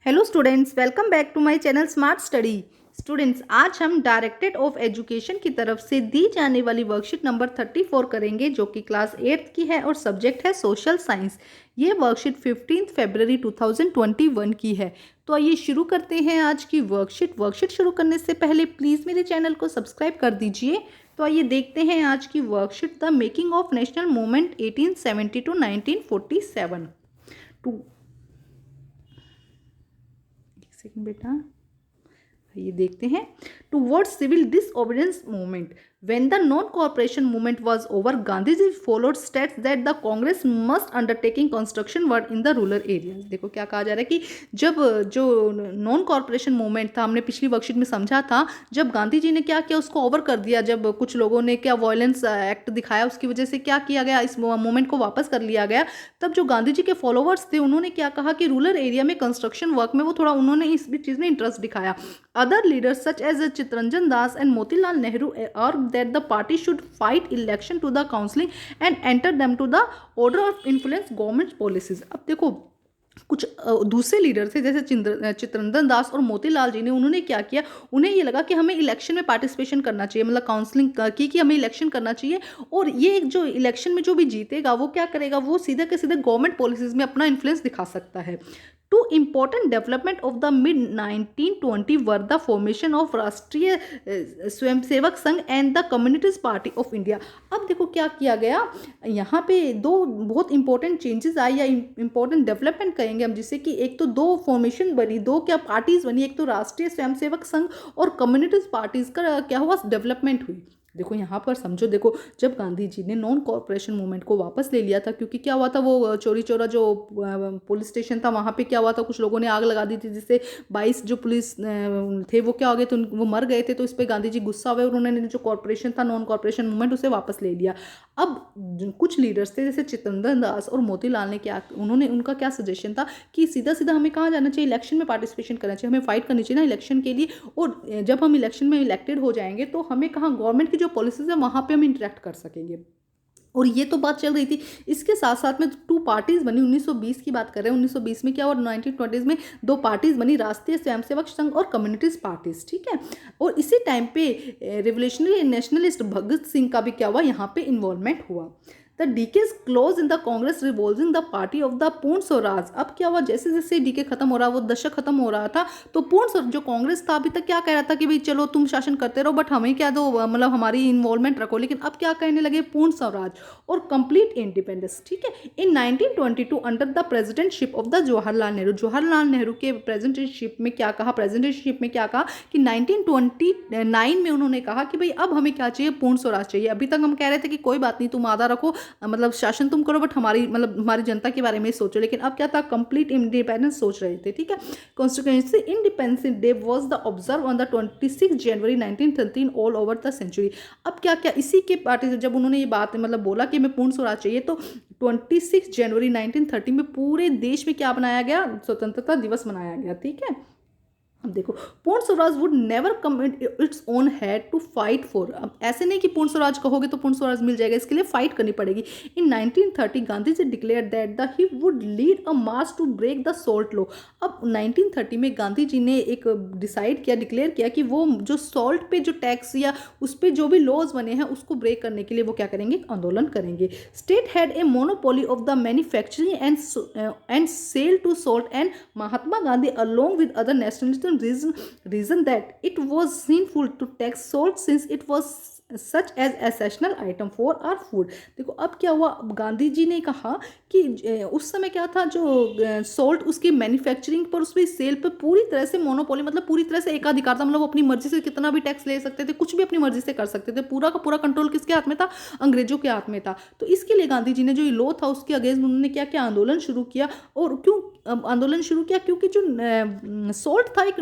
Hello students, welcome back to my channel smart study. Students, आज हम directorate of education की तरफ से दी जाने वाली वर्कशीट नंबर 34 करेंगे, जो कि क्लास 8 की है और सब्जेक्ट है सोशल साइंस। ये वर्कशीट 15 फरवरी 2021 की है। तो आइए शुरू करते हैं आज की वर्कशीट शुरू करने से पहले प्लीज़ मेरे चैनल को सब्सक्राइब कर दीजिए। तो आइए देखते हैं आज की worksheet, the making of national movement 1870 to 1947। To second बेटा, ये देखते हैं। Towards civil disobedience movement when the non cooperation movement was over, Gandhi ji followed steps that the Congress must undertaking construction work in the rural areas. देखो क्या कहा जा रहा है कि जब जो नॉन कॉर्पोरेशन मूवमेंट था, हमने पिछली वर्कशीट में समझा था, जब गांधी जी ने क्या किया, उसको ओवर कर दिया, जब कुछ लोगों ने क्या वायलेंस एक्ट दिखाया, उसकी वजह से क्या किया गया, इस मूवमेंट को वापस कर लिया गया। तब जो गांधी जी के फॉलोवर्स थे, उन्होंने क्या कहा कि रूरल एरिया में कंस्ट्रक्शन वर्क में वो थोड़ा उन्होंने इस भी चीज़ में इंटरेस्ट दिखाया। Other leaders such as Chittaranjan Das and Motilal Nehru argued that the party should fight election to the counseling and enter them to the order of influence government policies। अब देखो, कुछ दूसरे लीडर थे जैसे चित्तरंजन दास और मोतीलाल जी ने, उन्होंने क्या किया, उन्हें ये लगा कि हमें इलेक्शन में पार्टिसिपेशन करना चाहिए, मतलब काउंसलिंग की कि हमें इलेक्शन करना चाहिए, और ये जो इलेक्शन में जो भी जीतेगा वो क्या करेगा, वो सीधे के सीधे गवर्नमेंट पॉलिसीज में अपना इन्फ्लुएंस दिखा सकता है। Two important development of the mid 1920 were the formation of राष्ट्रीय Swayamsevak Sangh and the communist party of India. अब देखो क्या किया गया, यहाँ पे दो बहुत इंपॉर्टेंट चेंजेस आए या इंपॉर्टेंट डेवलपमेंट कहेंगे हम, जिससे कि एक तो दो फॉर्मेशन बनी, दो क्या पार्टीज बनी, एक तो राष्ट्रीय स्वयंसेवक संघ और कम्युनिस्ट पार्टीज का क्या हुआ, डेवलपमेंट हुई। देखो यहाँ पर समझो, देखो जब गांधी जी ने नॉन कॉर्पोरेशन मूवमेंट को वापस ले लिया था, क्योंकि क्या हुआ था, वो चोरी चोरा जो पुलिस स्टेशन था वहाँ पे क्या हुआ था, कुछ लोगों ने आग लगा दी थी, जिससे 22 जो पुलिस थे वो क्या हो गए थे, वो मर गए थे। तो इस पर गांधी जी गुस्सा हुए और उन्होंने जो कॉर्पोरेशन था, नॉन कॉर्पोरेशन मूवमेंट, उसे वापस ले लिया। अब कुछ लीडर्स थे जैसे चित्तरंजन दास और मोतीलाल ने क्या, उनका क्या सजेशन था कि सीधा सीधा हमें कहाँ जाना चाहिए, इलेक्शन में पार्टिसिपेशन करना चाहिए, हमें फाइट करनी चाहिए ना इलेक्शन के लिए, और जब हम इलेक्शन में इलेक्टेड हो जाएंगे तो हमें कहाँ गवर्नमेंट की जो पॉलिसीज है वहाँ पे हम इंटरेक्ट कर सकेंगे। और ये तो बात चल रही थी, इसके साथ साथ में टू पार्टीज बनी। 1920 की बात कर रहे हैं, 1920 में क्या और 1920 में दो पार्टीज बनी, राष्ट्रीय स्वयंसेवक संघ और कम्युनिस्ट पार्टीज, ठीक है। और इसी टाइम पे रिवोल्यूशनरी नेशनलिस्ट भगत सिंह का भी क्या हुआ, यहाँ पे इन्वॉल्वमेंट हुआ। The decays close in the Congress revolving the party of the पूर्ण स्वराज। अब क्या हुआ, जैसे जैसे डीके खत्म हो रहा, वो दशक खत्म हो रहा था, तो पूर्ण जो कांग्रेस था अभी तक क्या कह रहा था कि भाई चलो तुम शासन करते रहो, बट हमें क्या दो, मतलब हमारी इन्वॉल्वमेंट रखो। लेकिन अब क्या कहने लगे, पूर्ण स्वराज और कंप्लीट इंडिपेंडेंस, ठीक है। इन 1922 under the presidentship of the Jawaharlal Nehru के प्रेसिडेंटशिप में क्या कहा, कि 1929 में उन्होंने कहा कि भाई अब हमें क्या चाहिए, पूर्ण स्वराज चाहिए। अभी तक हम कह रहे थे कि कोई बात नहीं, तुम आधा रखो, मतलब शासन तुम करो, बट हमारी जनता के बारे में सोचो। लेकिन अब क्या था, कंप्लीट इंडिपेंडेंस सोच रहे थे, ठीक है। Constituency independence day was the observe on the 26 January 1913 all over the century. अब क्या क्या इसी के पार्टी से जब उन्होंने ये बात मतलब बोला कि हमें पूर्ण स्वराज चाहिए, तो 26 जनवरी 1930 में पूरे देश में क्या बनाया गया, स्वतंत्रता दिवस मनाया गया, ठीक है। अब देखो, Purna Swaraj would never come its own head to fight for. अब ऐसे नहीं कि पूर्ण स्वराज कहोगे तो पूर्ण स्वराज मिल जाएगा, इसके लिए फाइट करनी पड़ेगी। In 1930 Gandhi ji declare that the he would lead a march to break the salt law. अब 1930 में गांधी जी ने एक डिसाइड किया, डिक्लेयर किया कि वो जो सॉल्ट पे जो टैक्स या उस पर जो भी लॉज बने हैं उसको ब्रेक करने के लिए वो क्या करेंगे, आंदोलन करेंगे। State had a monopoly of the manufacturing and sale to salt, and Mahatma Gandhi along with other nationalist reason that it was sinful to tax salt since it was such as essential item for our food। देखो अब क्या हुआ, गांधी जी ने कहा कि उस समय क्या था, जो सॉल्ट उसकी मैन्युफैक्चरिंग पर, उस पर सेल पर पूरी तरह से मोनोपोली, मतलब पूरी तरह से एकाधिकार था, मतलब वो अपनी मर्जी से कितना भी टैक्स ले सकते थे, कुछ भी अपनी मर्जी से कर सकते थे, पूरा का पूरा कंट्रोल किसके हाथ में था, अंग्रेजों के हाथ में था। तो इसके लिए गांधी जी ने जो ये लॉ था उसके अगेंस्ट उन्होंने क्या क्या आंदोलन शुरू किया। और क्यों आंदोलन शुरू किया, क्योंकि जो सॉल्ट था एक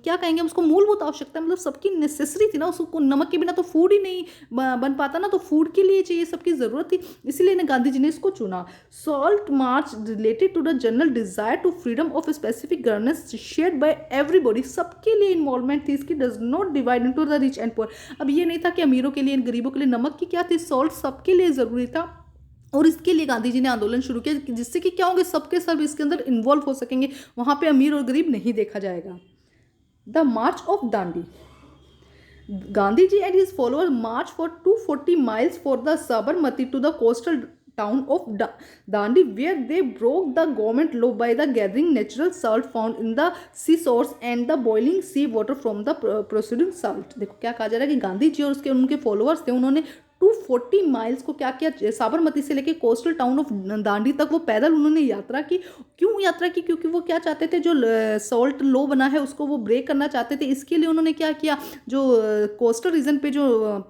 क्या कहेंगे उसको, मूलभूत आवश्यकता, मतलब सबकी नेसेसरी थी ना, उसको नमक के बिना तो फूड ही नहीं बन पाता ना, तो फूड के लिए चाहिए, सबकी ज़रूरत थी, इसीलिए गांधी जी ने इसको चुना। Salt march related to the general desire to freedom of specific governance shared by everybody. सबके लिए इन्वॉल्वमेंट थी इसकी, does not divide into the rich and poor. अब ये नहीं था कि अमीरों के लिए, गरीबों के लिए, नमक की क्या थी, सॉल्ट सबके लिए ज़रूरी था। और इसके लिए गांधी जी ने आंदोलन शुरू किया कि जिससे कि क्या होंगे, सबके सब इसके अंदर इन्वॉल्व हो सकेंगे, वहाँ पे अमीर और गरीब नहीं देखा जाएगा। The march of Dandi, Gandhi ji and his followers marched for 240 miles for the Sabarmati to the coastal town of Dandi, where they broke the government law by the gathering natural salt found in the seashores and the boiling sea water from the proceeding salt। देखो क्या कहा जा रहा है कि गांधी जी और उसके उनके फॉलोअर्स थे, उन्होंने 240 माइल्स को क्या किया, साबरमती से लेके कोस्टल टाउन ऑफ दांडी तक वो पैदल उन्होंने यात्रा की। क्यों यात्रा की? क्योंकि वो क्या चाहते थे, जो सॉल्ट लो बना है उसको वो ब्रेक करना चाहते थे। इसके लिए उन्होंने क्या किया, जो कोस्टल रीजन पे जो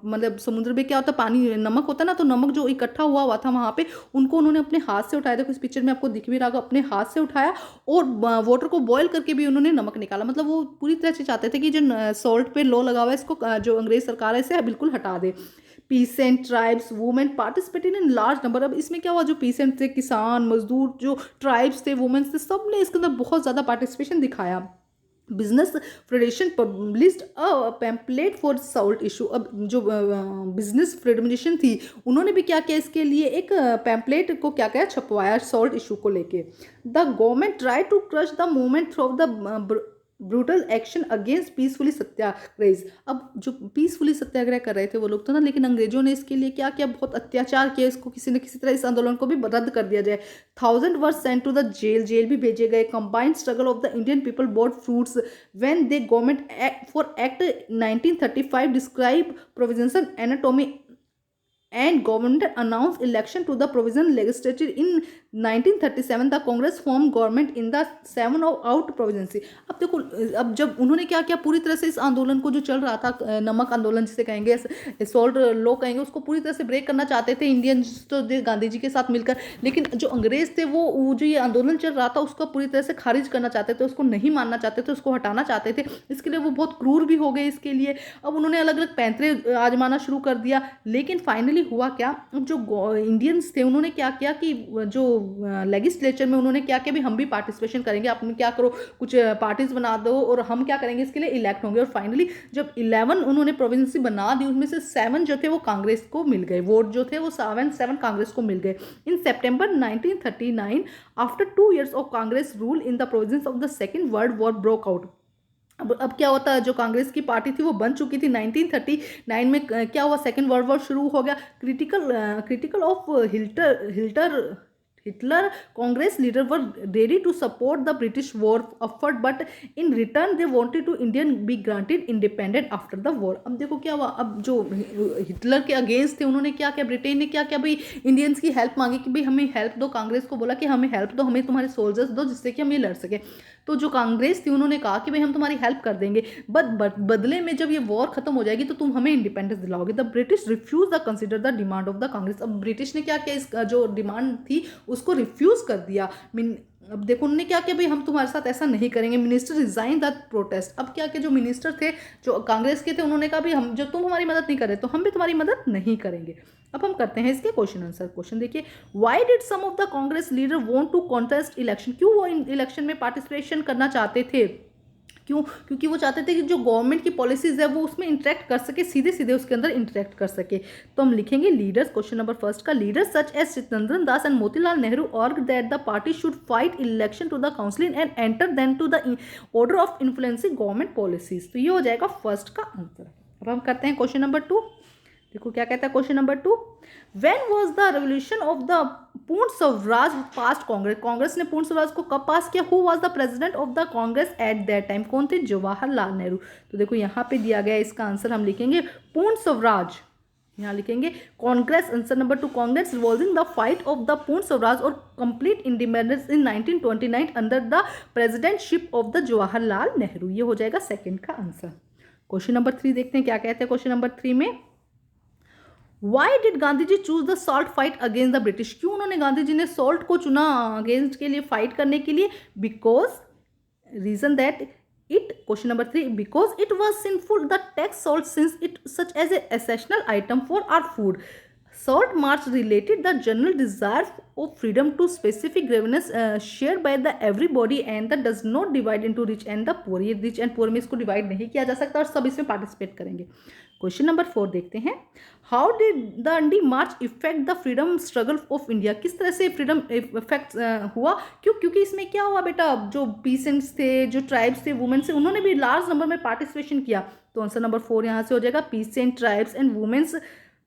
मतलब समुद्र में क्या होता है, पानी नमक होता है ना, तो नमक जो इकट्ठा हुआ था वहाँ पे, उनको उन्होंने अपने हाथ से उठाया। देखो इस पिक्चर में आपको दिख भी रहा होगा, अपने हाथ से उठाया और वाटर को बॉयल करके भी उन्होंने नमक निकाला। मतलब वो पूरी तरह से चाहते थे कि जो सॉल्ट पे लॉ लगा हुआ है इसको जो अंग्रेज सरकार है इसे बिल्कुल हटा दे। Peasant tribes women participated in large number. अब इसमें क्या हुआ, जो पीसेंट थे, किसान मजदूर, जो ट्राइब्स थे, वुमेन्स थे, सब ने इसके अंदर बहुत ज़्यादा पार्टिसिपेशन दिखाया। Business federation published a pamphlet for salt issue. अब जो बिजनेस फेडरेशन थी उन्होंने भी क्या किया, इसके लिए एक पैम्पलेट को क्या किया, छपवाया सॉल्ट इशू को लेके। The government try to crush the movement through the brutal action against peacefully satyagraha. अब जो पीसफुली सत्याग्रह कर रहे थे वो लोग तो ना, लेकिन अंग्रेजों ने इसके लिए क्या किया, बहुत अत्याचार किया, इसको किसी न किसी तरह इस आंदोलन को भी रद्द कर दिया जाए। 1000 were sent to the jail, jail भी भेजे गए। Combined struggle of the Indian people bore fruits when the government for act 1935 describe provisions autonomy and government announced election to the provisional legislature in 1937। the congress formed government in the 7 out provinces। अब देखो, अब जब उन्होंने क्या किया, पूरी तरह से इस आंदोलन को जो चल रहा था, नमक आंदोलन जिसे कहेंगे, सॉल्ट लो कहेंगे, उसको पूरी तरह से ब्रेक करना चाहते थे इंडियंस तो गांधी जी के साथ मिलकर। लेकिन जो अंग्रेज थे वो जो ये आंदोलन चल रहा था उसको पूरी तरह से खारिज करना चाहते थे, उसको नहीं मानना चाहते थे, उसको हटाना चाहते थे। इसके लिए वो बहुत क्रूर भी हो गए इसके लिए। अब उन्होंने अलग अलग पैंतरे आजमाना शुरू कर दिया। लेकिन फाइनली हुआ क्या, जो इंडियंस थे उन्होंने क्या किया कि जो लेजिस्लेचर में उन्होंने क्या किया, भी हम भी पार्टिसिपेशन करेंगे, आप क्या करो कुछ पार्टीज बना दो और हम क्या करेंगे इसके लिए इलेक्ट होंगे। और फाइनली जब 11 उन्होंने प्रोविंस बना दी, उसमें से 7 जो थे वो कांग्रेस को मिल गए, वोट जो थे वो 7 कांग्रेस को मिल गए। इन सितंबर 1939 after 2 years of Congress rule in the province of the second world war broke out. अब क्या होता है, जो कांग्रेस की पार्टी थी वो बन चुकी थी। 1939 में क्या हुआ, सेकेंड वर्ल्ड वॉर शुरू हो गया। Critical of Hitler Congress leader were ready to support the British war effort, but in return they wanted to Indian be granted independent after the war. अब देखो क्या हुआ, अब जो हिटलर के अगेंस्ट थे उन्होंने क्या किया, ब्रिटेन ने क्या किया, भाई इंडियंस की हेल्प मांगी कि भाई हमें हेल्प दो। कांग्रेस को बोला कि हमें हेल्प दो, हमें तुम्हारे सोल्जर्स दो जिससे कि हम ये लड़ सके। तो जो कांग्रेस थी उन्होंने कहा कि भाई हम तुम्हारी हेल्प कर देंगे, बट बदले में जब ये वॉर खत्म हो जाएगी तो तुम हमें इंडिपेंडेंस दिलाओगे। The British refuse the consider the demand of the Congress. अब ब्रिटिश ने क्या किया, इस जो डिमांड थी उसको रिफ्यूज कर दिया। अब देखो उन्होंने क्या किया, भाई हम तुम्हारे साथ ऐसा नहीं करेंगे। Minister resign the protest. अब क्या किया, जो मिनिस्टर थे जो कांग्रेस के थे उन्होंने कहा, भाई हम जो तुम हमारी मदद नहीं कर रहे तो हम भी तुम्हारी मदद नहीं करेंगे। अब हम करते हैं इसके क्वेश्चन आंसर। क्वेश्चन देखिए, why did some of the Congress leader want to contest election. क्यों वो इलेक्शन में पार्टिसिपेशन करना चाहते थे, क्यों? क्योंकि वो चाहते थे कि जो गवर्नमेंट की पॉलिसीज है वो उसमें इंटरेक्ट कर सके, सीधे सीधे उसके अंदर इंटरेक्ट कर सके। तो हम लिखेंगे लीडर्स। क्वेश्चन नंबर फर्स्ट का, leaders such as Chittaranjan Das and Motilal Nehru argue that the party should fight election to the council and enter then to the order of influencing government policies. तो ये हो जाएगा फर्स्ट का आंसर। अब हम करते हैं क्वेश्चन नंबर 2। देखो क्या कहता है question number 2, when was the revolution of the पूर्ण स्वराज पास्ट कांग्रेस। कांग्रेस ने पूर्ण स्वराज को कब पास किया। Who was the president of the Congress at that time. कौन थे, जवाहरलाल नेहरू। तो देखो यहाँ पे दिया गया है, इसका आंसर हम लिखेंगे पूर्ण स्वराज। यहाँ लिखेंगे Congress. Answer number 2, Congress revolving the fight of the पूर्ण स्वराज और complete independence in 1929 under the presidentship of the Jawaharlal Nehru. ये हो जाएगा सेकेंड का आंसर। क्वेश्चन नंबर 3 देखते हैं क्या कहते हैं क्वेश्चन नंबर 3 में, why did Gandhi ji choose the salt fight against the British. क्यों उन्होंने गांधी जी ने सॉल्ट को चुना अगेंस्ट के लिए, फाइट करने के लिए। Because reason that it, question number 3, because it was sinful the tax salt since it such as a essential item for our food. Short march related the general desire of freedom to specific grievances shared by the everybody and that does not divide into rich and the poor. ये rich and poor में इसको divide नहीं किया जा सकता और सब इसमें पार्टिसिपेट करेंगे. क्वेश्चन नंबर 4 देखते हैं. How did the Dandi March effect the freedom struggle of India. किस तरह से फ्रीडम इफेक्ट हुआ. क्योंकि इसमें क्या हुआ बेटा, जो पीसेंट्स थे, जो ट्राइब्स थे, वुमेन्स थे, उन्होंने भी लार्ज नंबर में पार्टिसिपेशन किया. तो आंसर नंबर 4 यहाँ से हो जाएगा. Peasant tribes and women's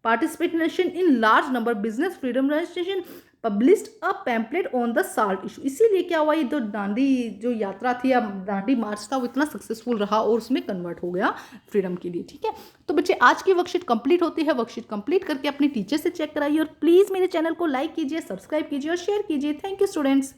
participation in large number. business freedom organization published a pamphlet on the salt issue. इसीलिए क्या हुआ, ये जो दांडी जो यात्रा थी या दांडी मार्च था वो इतना सक्सेसफुल रहा और उसमें कन्वर्ट हो गया फ्रीडम के लिए. ठीक है, तो बच्चे आज की वर्कशीट कंप्लीट होती है. वर्कशीट कंप्लीट करके अपने टीचर से चेक कराइए और प्लीज़ मेरे चैनल को लाइक कीजिए, सब्सक्राइब कीजिए और शेयर कीजिए. Thank you students.